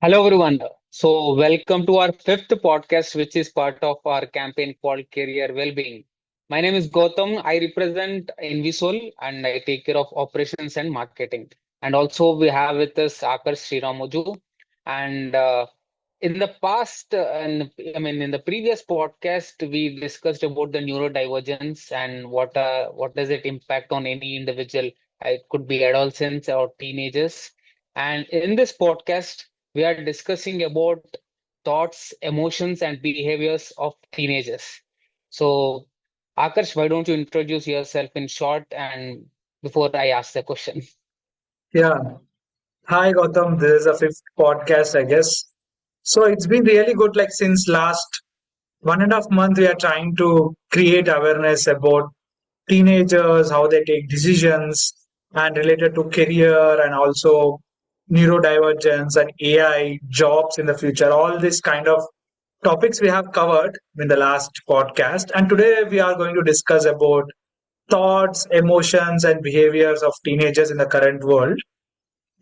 Hello, everyone. So, welcome to our fifth podcast, which is part of our campaign called Career Wellbeing. My name is Gautam. I represent Invisol and I take care of operations and marketing. And also, we have with us Akar Sriramoju. And in the past, and I mean, in the previous podcast, we discussed about the neurodivergence and what does it impact on any individual. It could be adolescents or teenagers. And in this podcast, we are discussing about thoughts, emotions, and behaviors of teenagers. So, Akarsh, why don't you introduce yourself in short and before I ask the question? Yeah. Hi, Gautam. This is a fifth podcast, I guess. So it's been really good. Like since last 1.5 months, we are trying to create awareness about teenagers, how they take decisions, and related to career and also neurodivergence and AI, jobs in the future. All these kind of topics we have covered in the last podcast. And today we are going to discuss about thoughts, emotions, and behaviors of teenagers in the current world.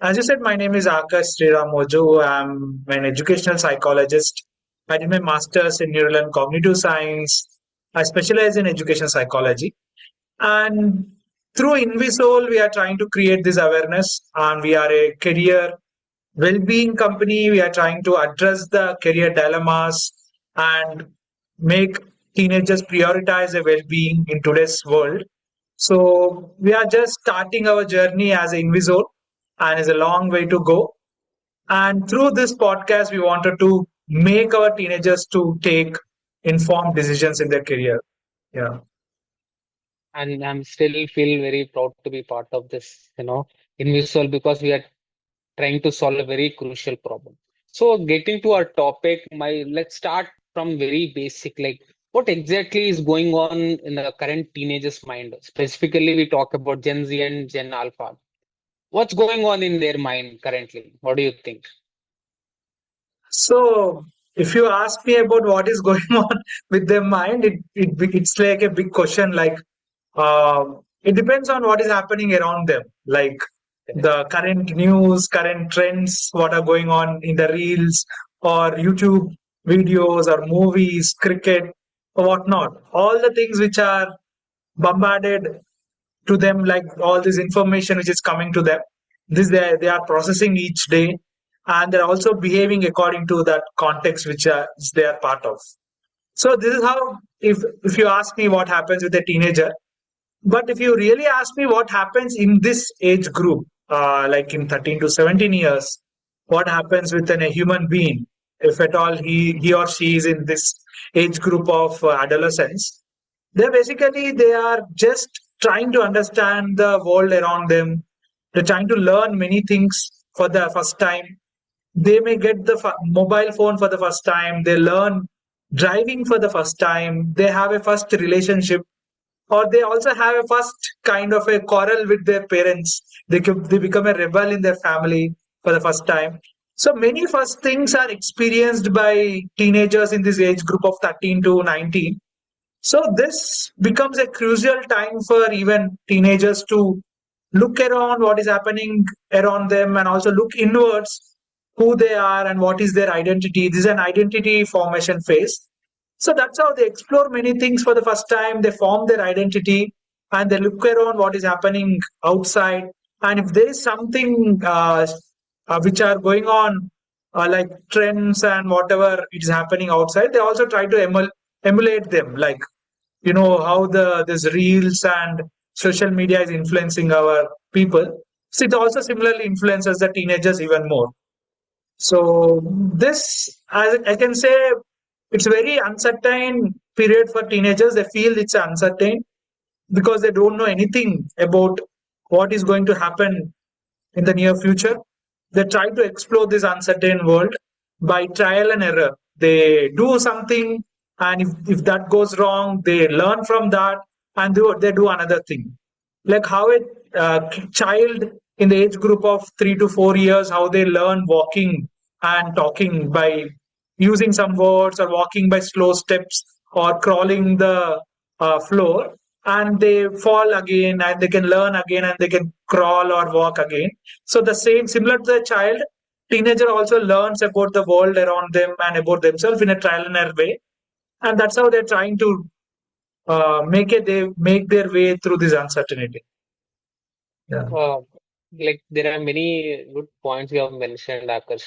As you said, my name is Akash Sriramoju. I'm an educational psychologist. I did my master's in neural and cognitive science. I specialize in education psychology. And through Invisol, we are trying to create this awareness. And we are a career well-being company. We are trying to address the career dilemmas and make teenagers prioritize their well-being in today's world. So we are just starting our journey as Invisol, and it's a long way to go. And through this podcast, we wanted to make our teenagers to take informed decisions in their career. Yeah. And I'm still feel very proud to be part of this, in visual because we are trying to solve a very crucial problem. So, getting to our topic, my let's start from very basic, like what exactly is going on in the current teenagers' mind. Specifically, we talk about Gen Z and Gen Alpha. What's going on in their mind currently? What do you think? So if you ask me about what is going on with their mind, it's like a big question. Like it depends on what is happening around them. Like the current news, current trends, what are going on in the reels or YouTube videos or movies, cricket or whatnot. All the things which are bombarded to them, like all this information which is coming to them, this they are processing each day, and they're also behaving according to that context which they are part of. So this is how, if you ask me what happens with a teenager, but if you really ask me what happens in this age group, like in 13 to 17 years, what happens within a human being, if at all he or she is in this age group of adolescents, they are just trying to understand the world around them. They're trying to learn many things for the first time. They may get the mobile phone for the first time. They learn driving for the first time. They have a first relationship, or they also have a first kind of a quarrel with their parents. They become a rebel in their family for the first time. So many first things are experienced by teenagers in this age group of 13 to 19. So this becomes a crucial time for even teenagers to look around what is happening around them and also look inwards who they are and what is their identity. This is an identity formation phase. So that's how they explore many things for the first time. They form their identity and they look around what is happening outside. And if there is something which are going on, like trends and whatever is happening outside, they also try to emulate them. Like how the this reels and social media is influencing our people. So it also similarly influences the teenagers even more. So this, as I can say, it's a very uncertain period for teenagers. They feel it's uncertain because they don't know anything about what is going to happen in the near future. They try to explore this uncertain world by trial and error. They do something, and if that goes wrong, they learn from that and they do another thing. Like how a child in the age group of 3 to 4 years, how they learn walking and talking by using some words or walking by slow steps or crawling the floor, and they fall again and they can learn again and they can crawl or walk again. So the same, similar to the child, teenager also learns about the world around them and about themselves in a trial and error way, and that's how they're trying to they make their way through this uncertainty. Yeah. Uh, like there are many good points you have mentioned, Akash.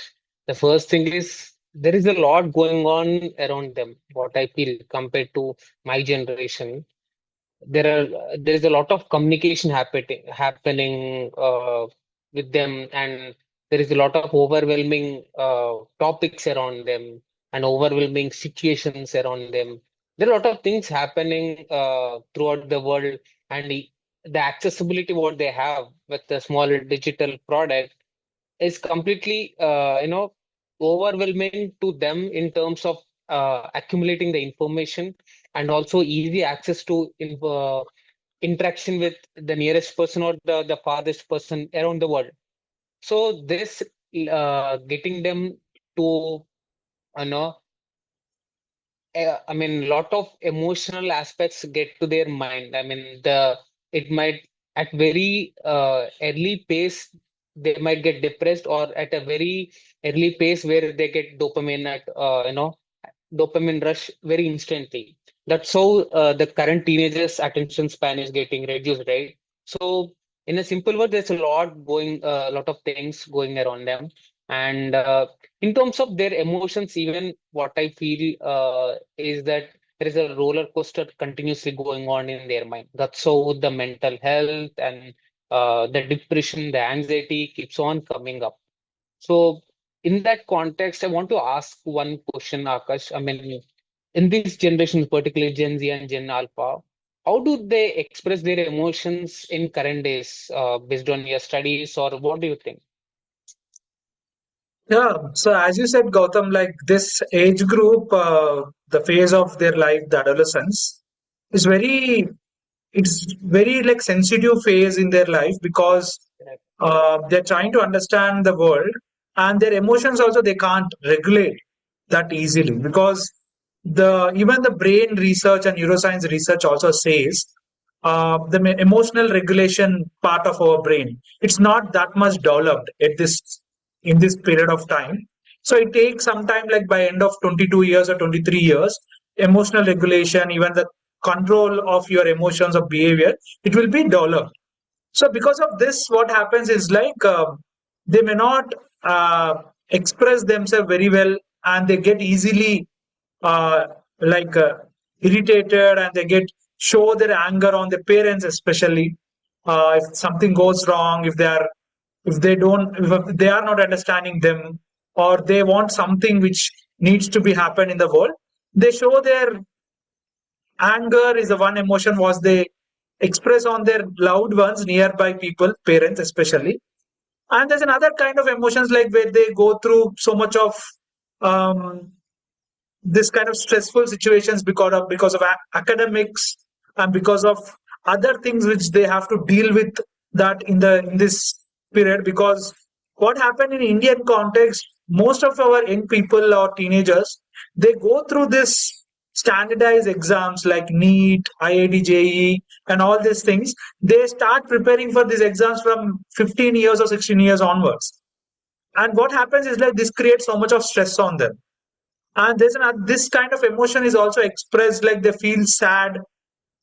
The first thing is there is a lot going on around them, what I feel compared to my generation. There is a lot of communication happening with them, and there is a lot of overwhelming topics around them and overwhelming situations around them. There are a lot of things happening throughout the world, and the accessibility what they have with the small digital product is completely overwhelming to them in terms of accumulating the information and also easy access to interaction with the nearest person or the farthest person around the world. So this getting them to you know I mean, lot of emotional aspects get to their mind. I mean, the it might at very early pace they might get depressed, or at a very early pace where they get dopamine at dopamine rush very instantly. That's how the current teenagers' attention span is getting reduced, right? So, in a simple word, there's a lot of things going around them, and in terms of their emotions, even what I feel is that there is a roller coaster continuously going on in their mind. That's how the mental health and the depression, the anxiety keeps on coming up. So, in that context, I want to ask one question, Akash. I mean, in this generation, particularly Gen Z and Gen Alpha, how do they express their emotions in current days, based on your studies, or what do you think? Yeah, so as you said, Gautam, like this age group, the phase of their life, the adolescence, is very, it's very like sensitive phase in their life because Correct. they're trying to understand the world, and their emotions also they can't regulate that easily because the even the brain research and neuroscience research also says the emotional regulation part of our brain, it's not that much developed at this in this period of time. So it takes some time, like by end of 22 years or 23 years, emotional regulation, even the control of your emotions or behavior, it will be developed. So because of this, what happens is like they may not uh, express themselves very well, and they get easily uh, like irritated, and they get show their anger on the parents, especially if something goes wrong, if they don't, if they are not understanding them, or they want something which needs to be happen in the world, they show their anger is the one emotion was they express on their loved ones, nearby people, parents especially. And there's another kind of emotions like where they go through so much of um, this kind of stressful situations because of academics, and because of other things which they have to deal with that in this period. Because what happened in Indian context, most of our young people or teenagers, they go through this standardized exams like NEET, IIT, JEE, and all these things. They start preparing for these exams from 15 years or 16 years onwards. And what happens is like this creates so much of stress on them. And this kind of emotion is also expressed like they feel sad.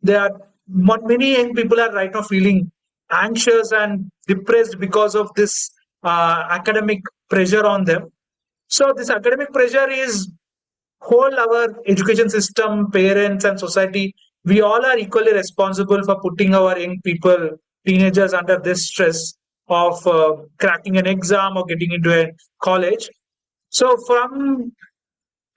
They are many young people are right now feeling anxious and depressed because of this academic pressure on them. So this academic pressure is whole our education system, parents, and society. We all are equally responsible for putting our young people, teenagers, under this stress of cracking an exam or getting into a college. So from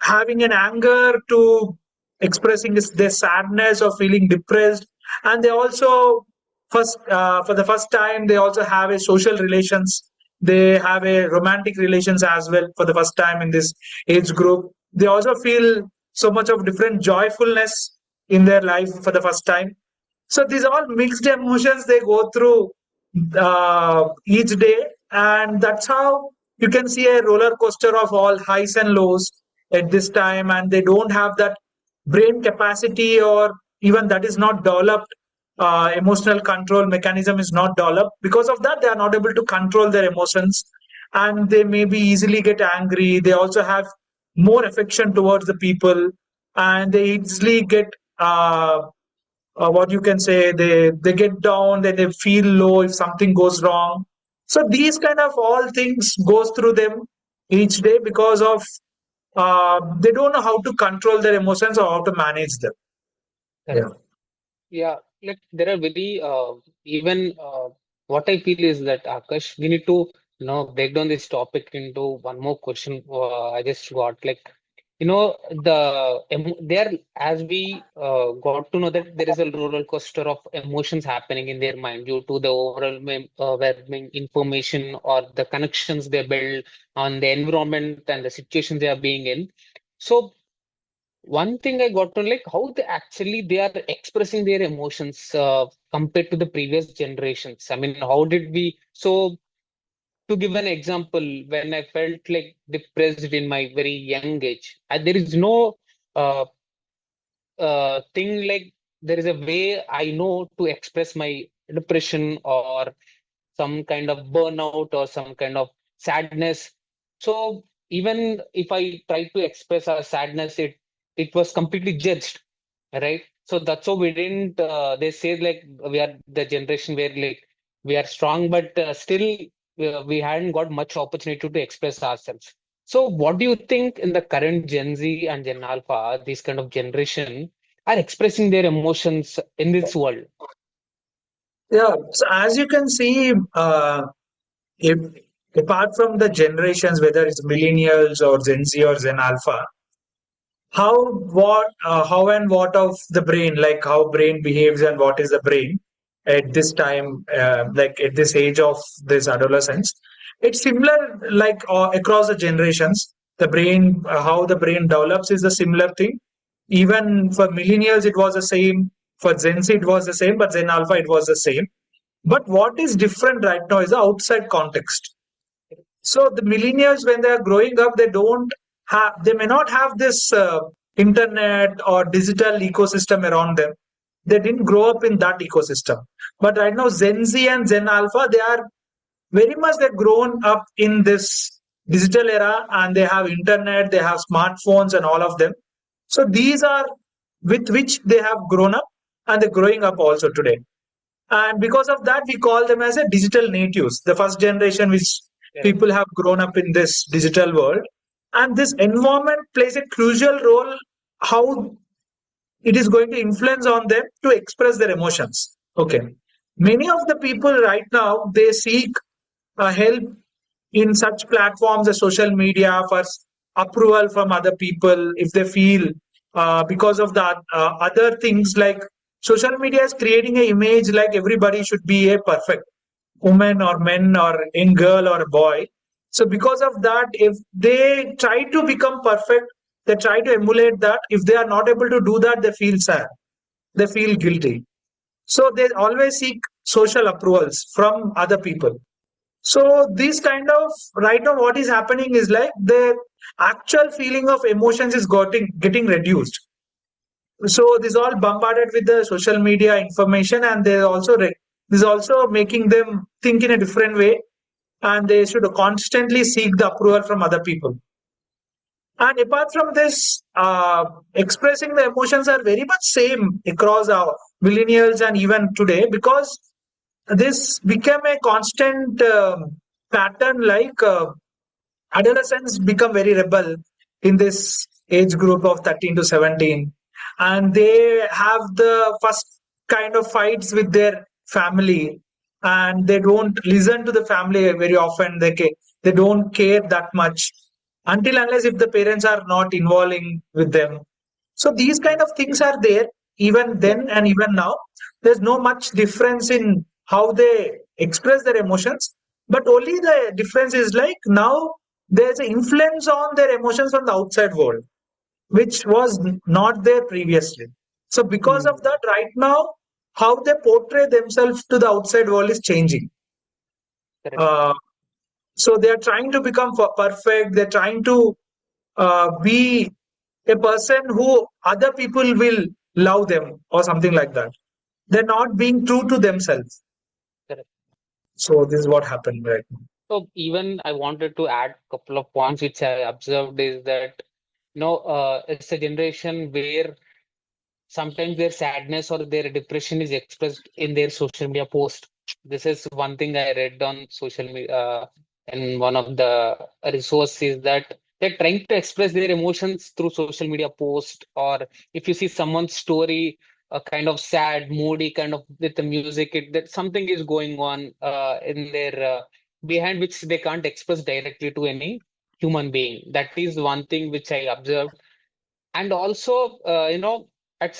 having an anger to expressing their sadness or feeling depressed, and they also first for the first time they also have a social relations, they have a romantic relations as well for the first time in this age group. They also feel so much of different joyfulness in their life for the first time. So these all mixed emotions they go through each day, and that's how you can see a roller coaster of all highs and lows at this time. And they don't have that brain capacity, or even that is not developed. Emotional control mechanism is not developed. Because of that, they are not able to control their emotions, and they maybe easily get angry. They also have more affection towards the people, and they easily get what you can say, they get down, then they feel low if something goes wrong. So these kind of all things goes through them each day because of they don't know how to control their emotions or how to manage them. Yeah. correct. Yeah, like there are very even what I feel is that Akash, we need to break down this topic into one more question. I just got like there as we got to know that there is a roller coaster of emotions happening in their mind due to the overwhelming information or the connections they build on the environment and the situations they are being in. So one thing I got to like how they are expressing their emotions compared to the previous generations. I mean, how did we? So to give an example, when I felt like depressed in my very young age, there is no uh, thing like there is a way I know to express my depression or some kind of burnout or some kind of sadness. So even if I try to express our sadness, it was completely judged, right? So that's why we didn't. They say like we are the generation where like we are strong, but still we hadn't got much opportunity to express ourselves. So what do you think in the current Gen Z and Gen Alpha, this kind of generation, are expressing their emotions in this world? Yeah. So as you can see, if apart from the generations, whether it's millennials or Gen Z or Gen Alpha, how and what of the brain, like how brain behaves and what is the brain at this time, like at this age of this adolescence, it's similar, like across the generations. The brain, how the brain develops is a similar thing. Even for millennials it was the same, for Gen Z it was the same, but Gen Alpha it was the same. But what is different right now is the outside context. So the millennials, when they are growing up, they may not have this internet or digital ecosystem around them. They didn't grow up in that ecosystem. But right now, Gen Z and Gen Alpha, they are very much, they've grown up in this digital era, and they have internet, they have smartphones and all of them. So these are with which they have grown up, and they're growing up also today. And because of that, we call them as a digital natives, the first generation which Correct. people have grown up in this digital world. And this environment plays a crucial role how it is going to influence on them to express their emotions. Okay. Many of the people right now, they seek help in such platforms as social media for approval from other people if they feel because of that other things, like social media is creating an image like everybody should be a perfect woman or men or a girl or a boy. So because of that, if they try to become perfect, they try to emulate that. If they are not able to do that, they feel sad, they feel guilty. So they always seek social approvals from other people. So this kind of, right now what is happening is like the actual feeling of emotions is getting reduced. So this all bombarded with the social media information, and they also this is also making them think in a different way, and they should constantly seek the approval from other people. And apart from this, expressing the emotions are very much same across our millennials and even today, because this became a constant pattern. Like adolescents become very rebel in this age group of 13 to 17, and they have the first kind of fights with their family, and they don't listen to the family very often. They don't care that much until unless if the parents are not involving with them. So these kind of things are there even Yeah, then and even now. There's no much difference in how they express their emotions, but only the difference is like now there's an influence on their emotions from the outside world, which was not there previously. So because of mm, that, right now, how they portray themselves to the outside world is changing. correct. Uh, so they are trying to become perfect. They're trying to be a person who other people will love them or something like that. They're not being true to themselves. Correct. So this is what happened right now. So even I wanted to add a couple of points which I observed is that it's a generation where sometimes their sadness or their depression is expressed in their social media post. This is one thing I read on social media, in one of the resources, that they're trying to express their emotions through social media post. Or if you see someone's story, a kind of sad, moody kind of with the music, that something is going on in their behind which they can't express directly to any human being. That is one thing which I observed. And also, at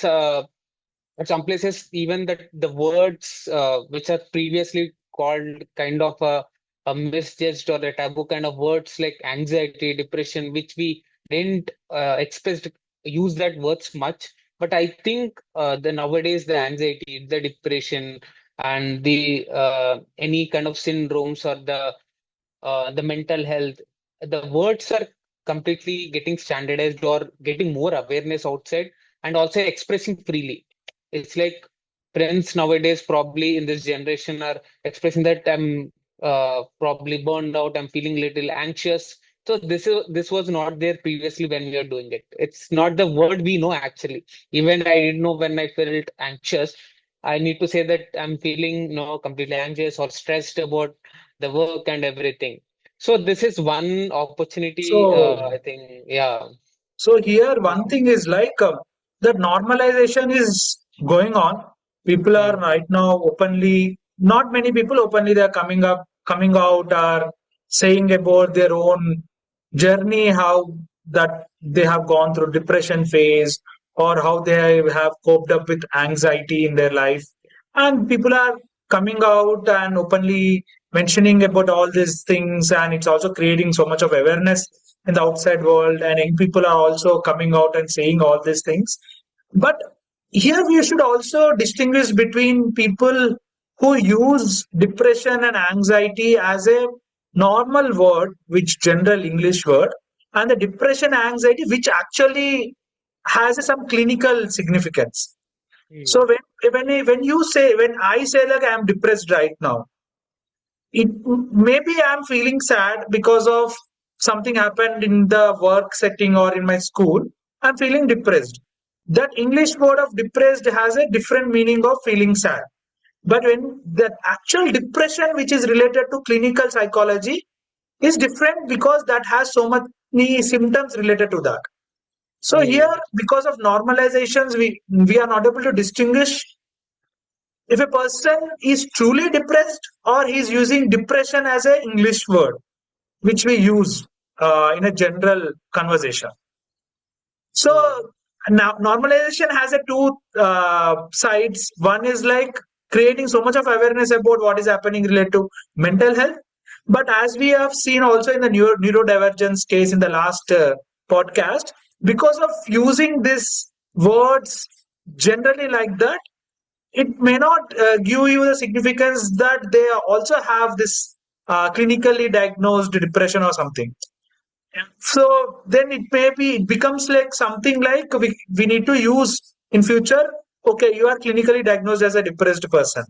some places, even that the words which are previously called kind of a misjudged or a taboo kind of words like anxiety, depression, which we didn't use that words much. But I think the nowadays the anxiety, the depression, and the any kind of syndromes or the mental health, the words are completely getting standardized or getting more awareness outside and also expressing freely. It's like friends nowadays, probably in this generation, are expressing that I'm probably burned out, I'm feeling little anxious. So this was not there previously when we were doing it. It's not the word we know actually. Even I didn't know when I felt anxious. I need to say that I'm feeling completely anxious or stressed about the work and everything. So this is one opportunity, So I think, yeah. So here, one thing is like that normalization is going on. People are Mm, right now openly, not many people openly, they are coming out, are saying about their own journey, how that they have gone through depression phase or how they have coped up with anxiety in their life. And people are coming out and openly mentioning about all these things, and it's also creating so much of awareness in the outside world, and young people are also coming out and saying all these things. But here we should also distinguish between people who use depression and anxiety as a normal word, which general English word, and the depression anxiety which actually has some clinical significance. So mm, when you say, when I say that I am depressed right now, it maybe I'm feeling sad because of something happened in the work setting or in my school. I'm feeling depressed. That English word of depressed has a different meaning of feeling sad. But when the actual depression, which is related to clinical psychology, is different because that has so many symptoms related to that. So here, mm, because of normalizations, we are not able to distinguish if a person is truly depressed or he's using depression as an English word, which we use in a general conversation. mm, So now normalization has a two sides. One is like creating so much of awareness about what is happening related to mental health. But as we have seen also in the neurodivergence case in the last podcast, because of using these words generally like that, it may not give you the significance that they also have this clinically diagnosed depression or something. So then it may be, it becomes like something like we need to use in future. Okay, you are clinically diagnosed as a depressed person.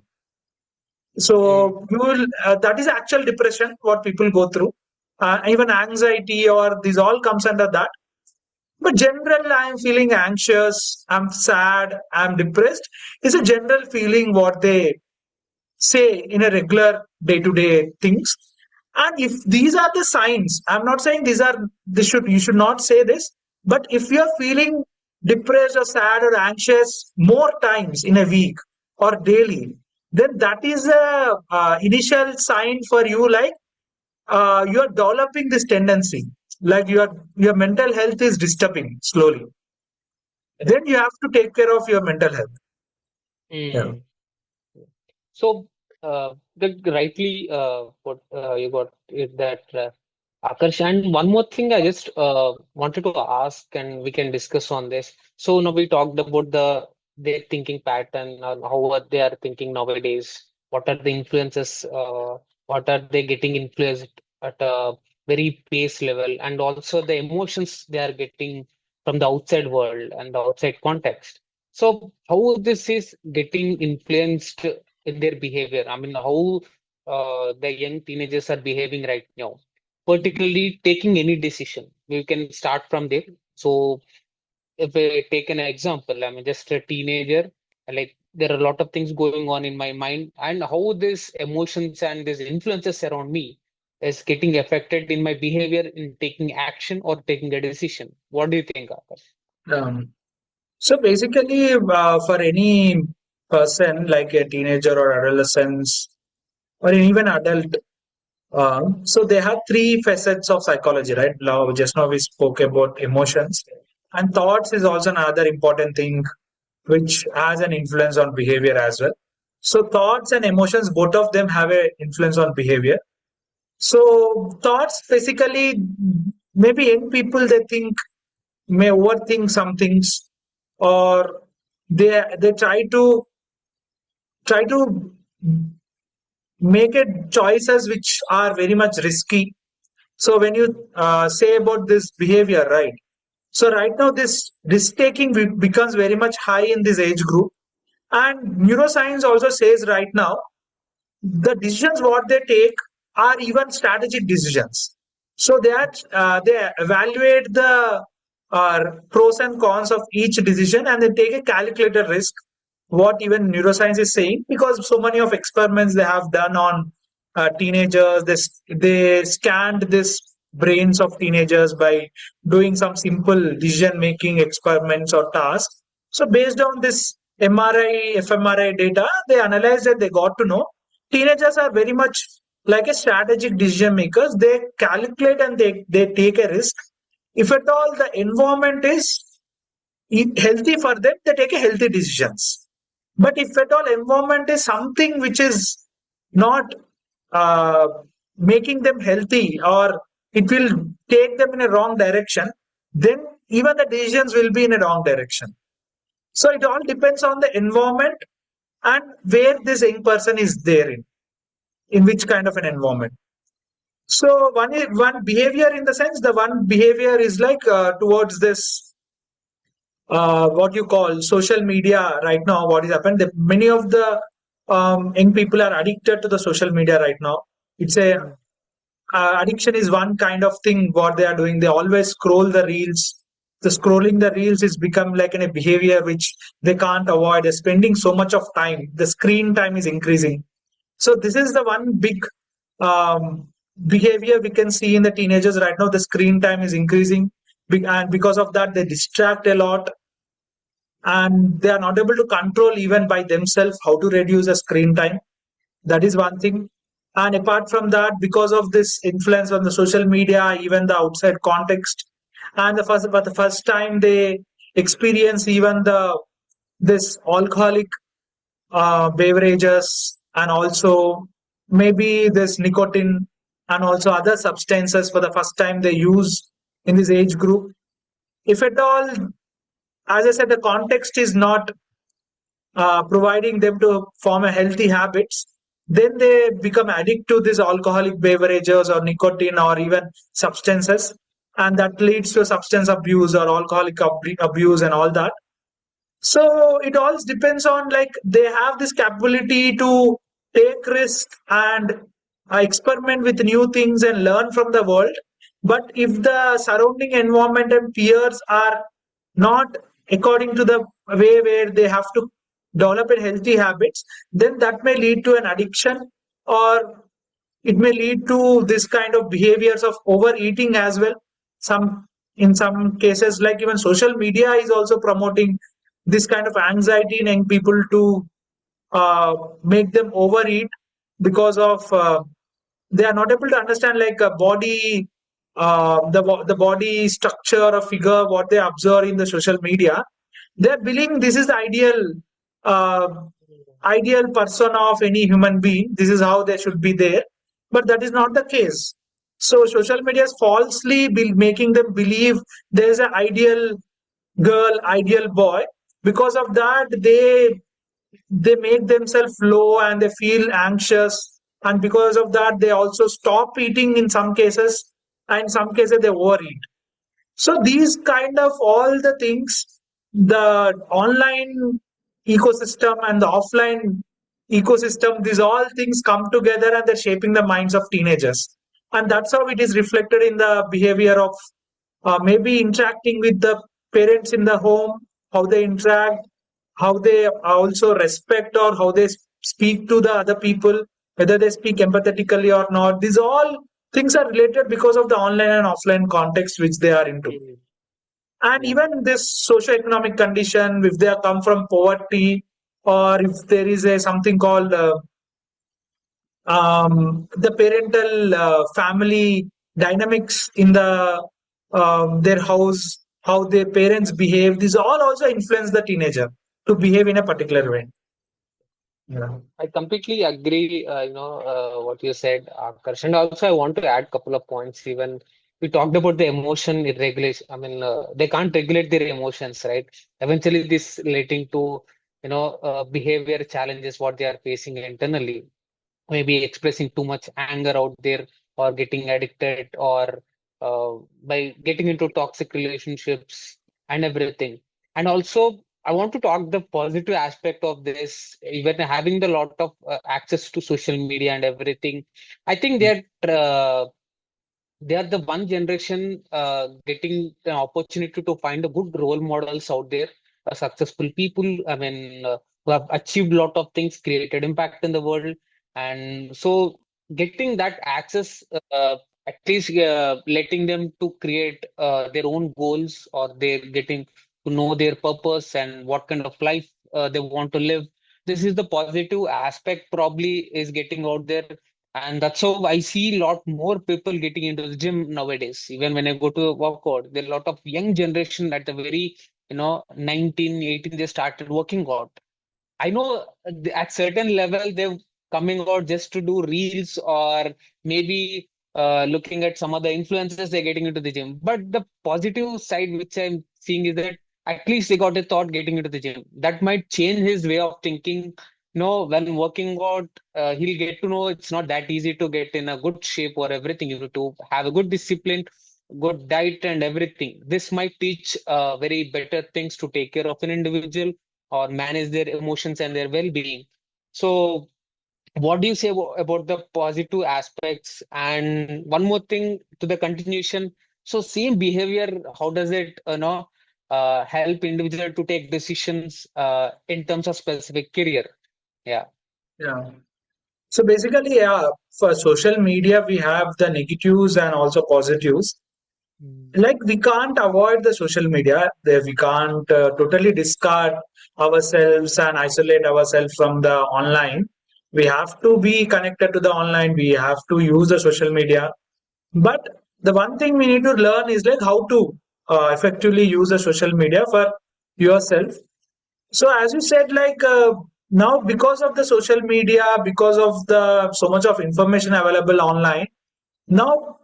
mm, So you will that is actual depression what people go through. Even anxiety or these all comes under that. But general, I'm feeling anxious, I'm sad, I'm depressed is a general feeling what they say in a regular day-to-day things. And if these are the signs, I'm not saying these are, this should, you should not say this, but if you're feeling depressed or sad or anxious more times in a week or daily, then that is a initial sign for you, like you are developing this tendency, like your mental health is disturbing slowly. correct. Then you have to take care of your mental health. Yeah. Mm. So, rightly, what you got it that, Akarsh. And one more thing I just wanted to ask, and we can discuss on this. So now we talked about their thinking pattern, how they are thinking nowadays. What are the influences? What are they getting influenced at a very base level, and also the emotions they are getting from the outside world and the outside context. So how this is getting influenced in their behavior? I mean, how the young teenagers are behaving right now, particularly taking any decision. We can start from there. So if I take an example, I'm just a teenager, like there are a lot of things going on in my mind, and how this emotions and these influences around me is getting affected in my behavior in taking action or taking a decision. What do you think, Akash? Um, so basically, for any person like a teenager or adolescence or even adult, so they have three facets of psychology, right? Now, just now we spoke about emotions, and thoughts is also another important thing which has an influence on behavior as well. So thoughts and emotions, both of them have a influence on behavior. So thoughts basically, maybe young people they think may overthink some things, or they try to make it choices which are very much risky. So when you say about this behavior, right? So right now this risk taking becomes very much high in this age group, and neuroscience also says right now the decisions what they take are even strategic decisions. So they evaluate the pros and cons of each decision, and they take a calculated risk, what even neuroscience is saying, because so many of experiments they have done on teenagers. They scanned this brains of teenagers by doing some simple decision making experiments or tasks. So based on this MRI, fMRI data, they analyzed that they got to know teenagers are very much like a strategic decision makers. They calculate and they take a risk. If at all the environment is healthy for them, they take a healthy decisions. But if at all environment is something which is not uh, making them healthy, or it will take them in a wrong direction, then even the decisions will be in a wrong direction. So it all depends on the environment and where this young person is there in which kind of an environment. So one behavior, in the sense, the one behavior is like towards this what you call social media right now. What has happened? Many of the young people are addicted to the social media right now. It's a addiction is one kind of thing what they are doing. They always scroll the reels. The scrolling the reels is become like a behavior which they can't avoid. They're spending so much of time. The screen time is increasing. So this is the one big um, behavior we can see in the teenagers right now. The screen time is increasing, and because of that, they distract a lot, and they are not able to control even by themselves how to reduce the screen time. That is one thing. And apart from that, because of this influence on the social media, even the outside context, and the first time they experience even the this alcoholic beverages, and also maybe this nicotine and also other substances for the first time they use in this age group. If at all, as I said, the context is not providing them to form a healthy habits, then they become addict to these alcoholic beverages or nicotine or even substances, and that leads to substance abuse or alcoholic abuse and all that. So it all depends on, like, they have this capability to take risk and experiment with new things and learn from the world. But if the surrounding environment and peers are not according to the way where they have to develop a healthy habits, then that may lead to an addiction, or it may lead to this kind of behaviors of overeating as well. Some In some cases, like even social media is also promoting this kind of anxiety in young people to make them overeat, because of they are not able to understand like a body, the body structure or figure what they observe in the social media. They're believing this is the uh, ideal persona of any human being. This is how they should be there, but that is not the case. So social media is falsely making them believe there is an ideal girl, ideal boy. Because of that, they make themselves low and they feel anxious, and because of that they also stop eating in some cases, and in some cases they overeat. So these kind of all the things, the online ecosystem and the offline ecosystem, these all things come together and they're shaping the minds of teenagers. And that's how it is reflected in the behavior of maybe interacting with the parents in the home, how they interact, how they also respect or how they speak to the other people, whether they speak empathetically or not. These all things are related because of the online and offline context which they are into. Mm. And Yeah. even this socio-economic condition, if they come from poverty, or if there is a something called the parental family dynamics in the their house, how their parents behave, these all also influence the teenager to behave in a particular way. Yeah. I completely agree, what you said, Akarsh. And also, I want to add a couple of points. Even we talked about the emotion regulation. I mean, they can't regulate their emotions, right? Eventually, this leading to, behavior challenges what they are facing internally, maybe expressing too much anger out there, or getting addicted, or by getting into toxic relationships and everything. And also, I want to talk the positive aspect of this, even having the lot of access to social media and everything. I think they are the one generation getting the opportunity to find a good role models out there, successful people. I mean, who have achieved a lot of things, created impact in the world, and so getting that access, at least letting them to create their own goals, or they're getting to know their purpose and what kind of life they want to live. This is the positive aspect probably is getting out there, and that's how I see a lot more people getting into the gym nowadays. Even when I go to a workout, there are a lot of young generation at the very, 19, 18, they started working out. I know at certain level they're coming out just to do reels, or maybe looking at some other influencers, they're getting into the gym. But the positive side which I'm seeing is that at least they got a thought getting into the gym. That might change his way of thinking. When working out, he'll get to know it's not that easy to get in a good shape or everything. You need to have a good discipline, good diet, and everything. This might teach very better things to take care of an individual or manage their emotions and their well-being. So, what do you say about the positive aspects? And one more thing to the continuation. So, same behavior, how does it, help individual to take decisions in terms of specific career? Yeah. Yeah. So basically, yeah, for social media, we have the negatives and also positives. Mm. Like we can't avoid the social media. We can't totally discard ourselves and isolate ourselves from the online. We have to be connected to the online. We have to use the social media. But the one thing we need to learn is like how to effectively use the social media for yourself. So as you said, like now because of the social media, because of the so much of information available online, now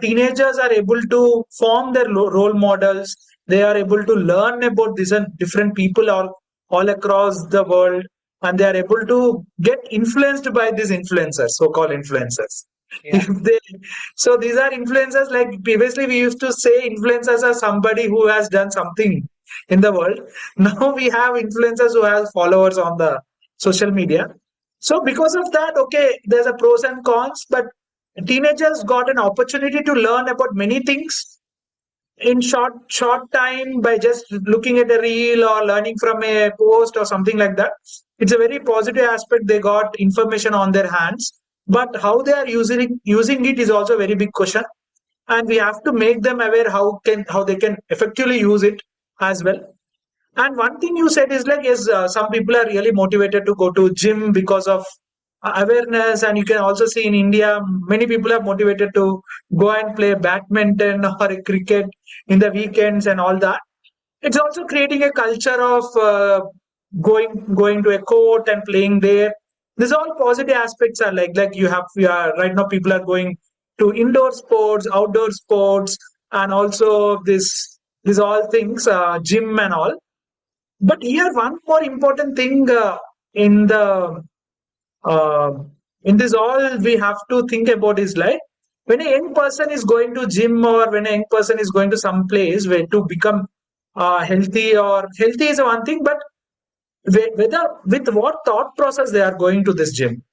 teenagers are able to form their role models. They are able to learn about these and different people all across the world, and they are able to get influenced by these influencers, so-called influencers. Yeah. If they, so these are influencers. Like previously, we used to say influencers are somebody who has done something in the world. Now we have influencers who have followers on the social media. So because of that, okay, there's a pros and cons, but teenagers got an opportunity to learn about many things in short time by just looking at a reel or learning from a post or something like that. It's a very positive aspect. They got information on their hands, but how they are using it is also a very big question, and we have to make them aware how they can effectively use it as well. And one thing you said is like, yes, some people are really motivated to go to gym because of awareness, and you can also see in India, many people are motivated to go and play badminton or cricket in the weekends and all that. It's also creating a culture of going to a court and playing there. These all positive aspects are like you are right now. People are going to indoor sports, outdoor sports, and also these all things, gym and all. But here, one more important thing in the uh, in this all we have to think about is like when a young person is going to gym, or when a young person is going to some place where to become healthy, or healthy is one thing, but whether with what thought process they are going to this gym,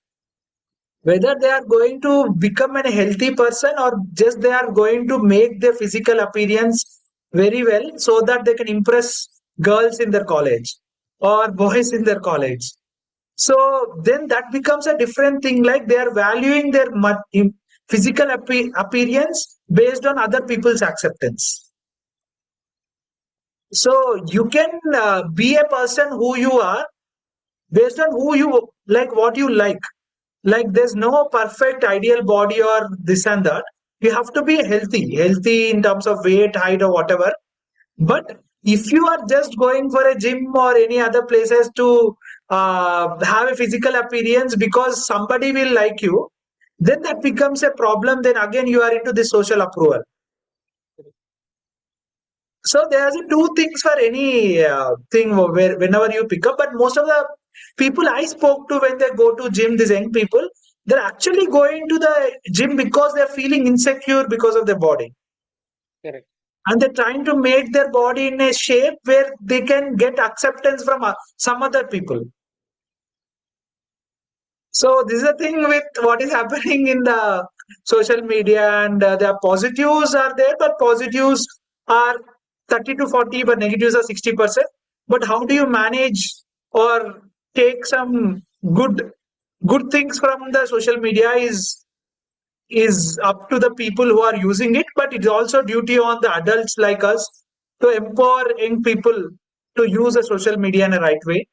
whether they are going to become a healthy person or just they are going to make their physical appearance very well so that they can impress girls in their college or boys in their college. So then that becomes a different thing, like they are valuing their physical appearance based on other people's acceptance. So you can be a person who you are based on who you like, what you like. There's no perfect ideal body or this and that. You have to be healthy in terms of weight, height, or whatever. But if you are just going for a gym or any other places to have a physical appearance because somebody will like you, then that becomes a problem. Then again you are into the social approval. So there's two things for any thing where whenever you pick up, but most of the people I spoke to when they go to gym, these young people, they're actually going to the gym because they're feeling insecure because of their body, Correct. and they're trying to make their body in a shape where they can get acceptance from some other people. So this is the thing with what is happening in the social media, and the positives are there, but positives are 30 to 40, but negatives are 60%. But how do you manage or take some good things from the social media is up to the people who are using it, but it's also duty on the adults like us to empower young people to use a social media in a right way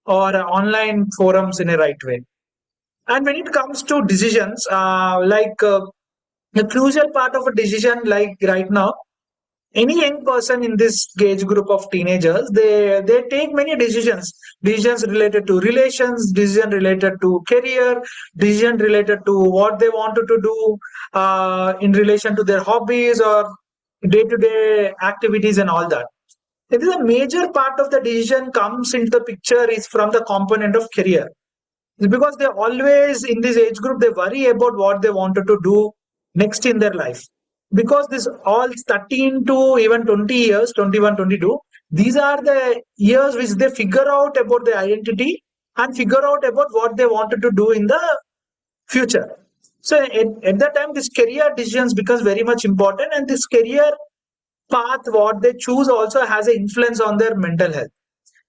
or online forums in a right way. And when it comes to decisions, the crucial part of a decision, like right now, any young person in this age group of teenagers, they take many decisions related to relations, decision related to career, decision related to what they wanted to do in relation to their hobbies or day-to-day activities and all that. It is a major part of the decision comes into the picture is from the component of career. It's because they always in this age group they worry about what they wanted to do next in their life, because this all 13 to even 20 years, 21, 22, these are the years which they figure out about their identity and figure out about what they wanted to do in the future. So at that time this career decisions becomes very much important, and this career path what they choose also has an influence on their mental health.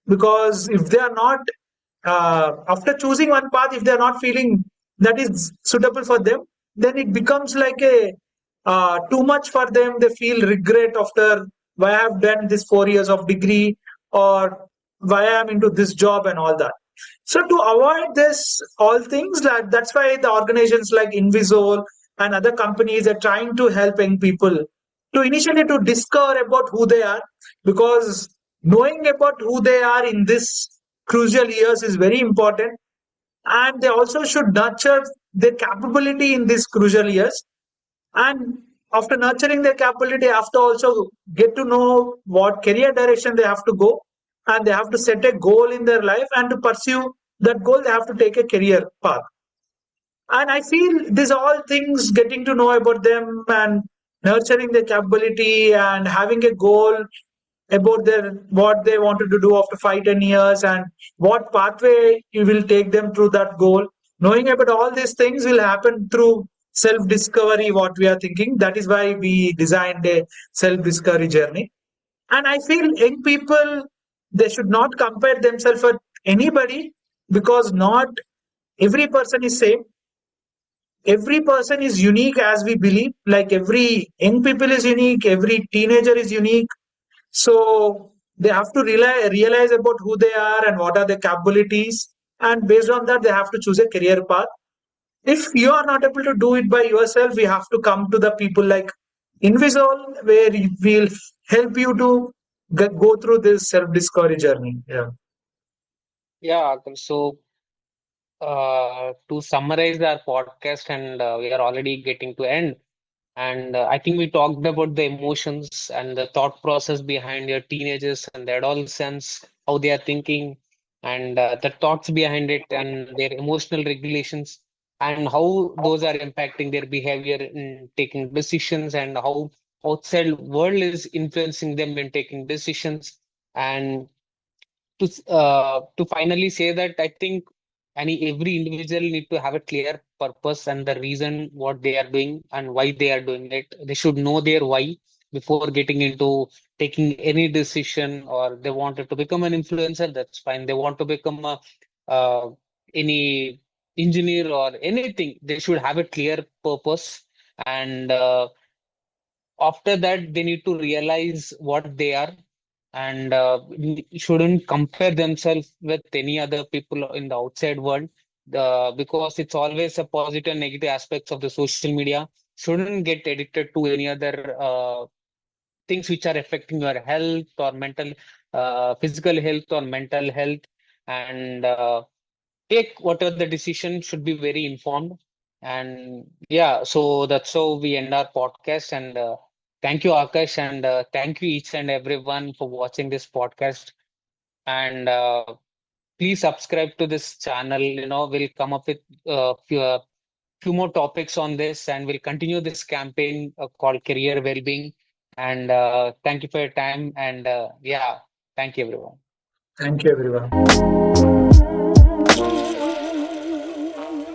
Because if they are not after choosing one path, if they are not feeling that is suitable for them, then it becomes like a too much for them. They feel regret after why I have done this 4 years of degree, or why I am into this job and all that. So to avoid this all things, that's why the organizations like Invisol and other companies are trying to help young people to initially to discover about who they are, because knowing about who they are in this crucial years is very important, and they also should nurture their capability in these crucial years. And after nurturing their capability, have to also get to know what career direction they have to go, and they have to set a goal in their life, and to pursue that goal they have to take a career path. And I feel these all things, getting to know about them and nurturing their capability and having a goal about their what they wanted to do after 5 10 years, and what pathway you will take them through that goal. Knowing about all these things will happen through self discovery, what we are thinking. That is why we designed a self discovery journey. And I feel young people, they should not compare themselves with anybody, because not every person is same. Every person is unique, as we believe. Like every young people is unique, every teenager is unique. So they have to realize about who they are and what are their capabilities, and based on that they have to choose a career path. If you are not able to do it by yourself, we have to come to the people like Invisol, where we'll help you to go through this self discovery journey. Yeah. Yeah, so to summarize our podcast, and we are already getting to end. And I think we talked about the emotions and the thought process behind your teenagers and the adolescents, how they are thinking, and the thoughts behind it, and their emotional regulations, and how those are impacting their behavior in taking decisions, and how outside world is influencing them in taking decisions. And to finally say that I think every individual need to have a clear purpose and the reason what they are doing and why they are doing it. They should know their why before getting into taking any decision. Or they wanted to become an influencer, that's fine. They want to become a any engineer or anything. They should have a clear purpose, and after that they need to realize what they are, and shouldn't compare themselves with any other people in the outside world, because it's always a positive and negative aspects of the social media. Shouldn't get addicted to any other things which are affecting your health or mental, physical health or mental health, and take whatever the decision should be very informed. And yeah, so that's how we end our podcast. And thank you, Akash, and thank you each and everyone for watching this podcast. And please subscribe to this channel. We'll come up with few more topics on this, and we'll continue this campaign called Career Wellbeing. And thank you for your time. And yeah, thank you, everyone. Thank you, everyone.